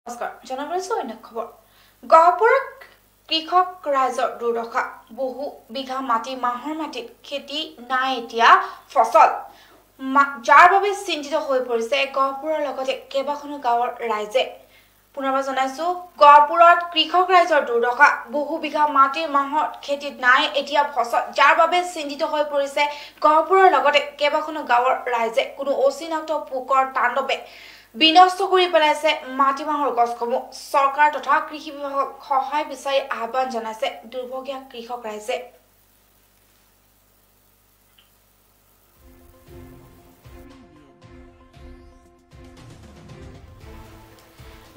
নমস্কাৰ জনাবলৈছো অন্য খবৰ গহপুৰৰ কৃষক ৰাইজৰ দুৰ্দশা বহু বিঘা মাটি মাহৰ মাটিত খেতি নাই এতিয়া ফসল যাৰ বাবে চিন্তিত হৈ পৰিছে গহপুৰৰ লগতে কেবাখনো গাঁৱৰ ৰাইজে পুনৰবাৰ জনাইছো গহপুৰত কৃষক ৰাইজৰ দুৰ্দশা বহু বিঘা মাটি মাহৰ খেতিত নাই এতিয়া ফসল যাৰ বাবে চিন্তিত হৈ পৰিছে গহপুৰৰ লগতে কেবাখনো গাঁৱৰ ৰাইজে কোনো অচিনাক্ত পোকৰ তাণ্ডৱে বিনষ্ট কৰি পেলাইছে মাটিমাহৰ গছসমূহ চৰকাৰ তথা কৃষি বিভাগক সহায় বিচাৰি আহ্বান জনাইছে দুৰ্ভগীয়া কৃষক ৰাইজে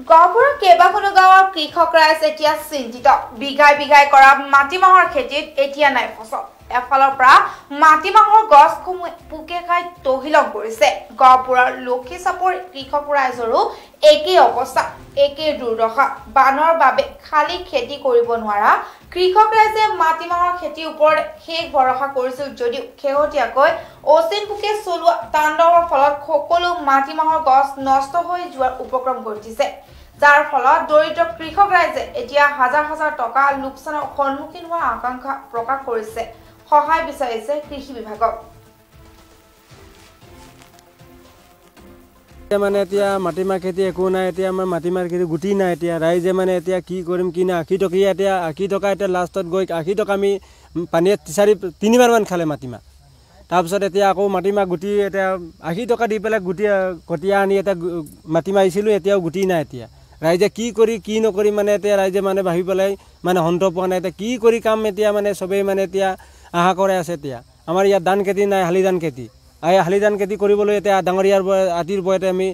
গহপুৰৰ কেবাখনো গাঁৱৰ কৃষক ৰাইজ এতিয়া চিন্তিত বিঘাই বিঘাই কৰা মাটিমাহৰ খেতিত এতিয়া নাই ফসল এফালৰ পৰা মাটিমাহৰ গছসমূহ পোকে খাই তহিলং কৰিছে গহপুৰৰ লক্ষীচাপৰ কৃষক ৰাইজৰো একেই অৱস্থা একেই দুৰ্দশা বানৰ বাবে খালি খেতি কৰিব নোৱাৰা কৃষক ৰাইজে মাটিমাহৰ খেতিৰ ওপৰত শেষ ভৰসা কৰিছিল যদিও খেহতীয়াকৈ অচিন পোকে চলোৱা তাণ্ডৱৰ ফলত সকলো মাটিমাহৰ গছ নষ্ট হৈ যোৱাৰ উপক্ৰম ঘটিছে যাৰ ফলত দৰিদ্ৰ কৃষক ৰাইজে এতিয়া হাজাৰ হাজাৰ টকা লোকচানৰ সন্মুখীন হোৱাৰ আশংকা প্ৰকাশ কৰিছে সহায় বিচাৰিছে কৃষি বিভাগক মানে এতিয়া মাটিমাহ খেতি একো নাই এতিয়া আমাৰ মাটিমাহ খেতি গুটি নাই এতিয়া ৰাইজে মানে এতিয়া কি কৰিম কি না 80 টকা এতিয়া 80 টকা এতিয়া লাষ্টত গৈ 80 টকা আমি পানীত তিনিবাৰ মান খালে মাটিমাহ তাৰপিছত এতিয়া আকৌ মাটিমাহ গুটি এতিয়া 80 টকা দি পেলাই গুটি কটিয়া আনি এটা মাটিমাহ আহিছিলো এতিয়াও গুটি নাই এতিয়া ৰাইজে কি কৰি কি নকৰি মানে এতিয়া ৰাইজে মানে ভাবি পেলাই মানে হন্ত পোৱা নাই এতিয়া কি কৰি কাম এতিয়া মানে সবেই মানে এতিয়া আহা কৰে আছে এতিয়া আমাৰ ইয়াত ধান খেতি নাই হালি ধান খেতি হালি ধান খেতি কৰিবলৈ এতিয়া ডাঙৰীয়াৰ আতিৰ বয়তে আমি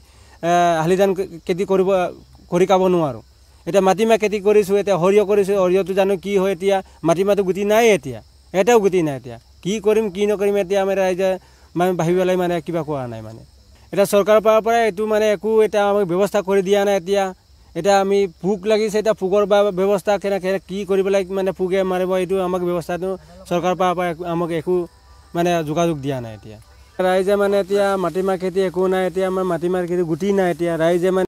হালি ধান খেতি কৰি খাব নোৱাৰোঁ এতিয়া মাটিমাহ খেতি কৰিছোঁ এতিয়া সৰিয়হ কৰিছোঁ সৰিয়হটো জানো কি হয় এতিয়া মাটিমাহটো গুটি নাই এতিয়া এটাও গুটি নাই এতিয়া কি কৰিম কি নকৰিম এতিয়া আমি ৰাইজে মানে ভাবি পেলাই মানে কিবা কৰা নাই মানে এতিয়া চৰকাৰৰ পৰা এইটো মানে একো এটা আমাক ব্যৱস্থা কৰি দিয়া নাই এতিয়া আমি পোক লাগিছে এতিয়া পোকৰ ব্যৱস্থা কেনেকৈ কি কৰিব লাগে মানে পোকে মাৰিব এইটো আমাক ব্যৱস্থাটো চৰকাৰৰ পৰা আমাক একো মানে যোগাযোগ দিয়া নাই এতিয়া ৰাইজে মানে এতিয়া মাটিমাহ খেতি একো নাই এতিয়া আমাৰ মাটিমাহ খেতি গুটি নাই এতিয়া ৰাইজে মানে